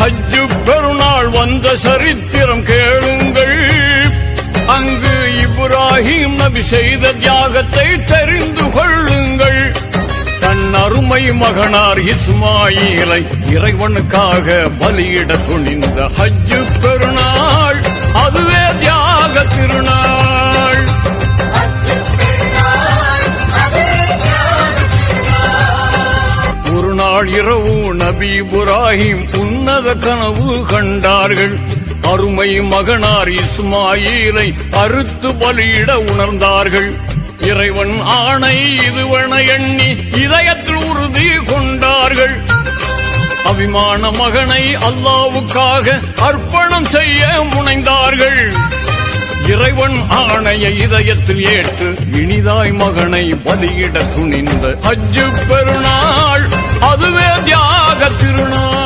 ஹஜ்ஜு பெருநாள் வந்த சரித்திரம் கேளுங்கள். அங்கு இப்ராஹிம் நபி செய்த தியாகத்தை தெரிந்து கொள்ளுங்கள். தன் அருமை மகனார் இஸ்மாயிலை இறைவனுக்காக பலியிட துணிந்த ஹஜ்ஜு பெருநாள் அதுவே தியாக திருநாள். ஒரு நாள் இரவு நபி இப்ராஹிம் உன்னத கனவு கண்டார்கள். அருமை மகனார் இஸ்மாயிலை அறுத்து பலியிட உணர்ந்தார்கள். இறைவன் ஆணை இதுவென எண்ணி இதயத்தில் உறுதி கொண்டார்கள். அபிமான மகனை அல்லாவுக்காக அர்ப்பணம் செய்ய முனைந்தார்கள். இறைவன் ஆணைய இதயத்தில் ஏற்று இனிதாய் மகனை பலியிட துணிந்த ஹஜ்ஜு பெருநாள் அதுவே தியாக திருநாள்.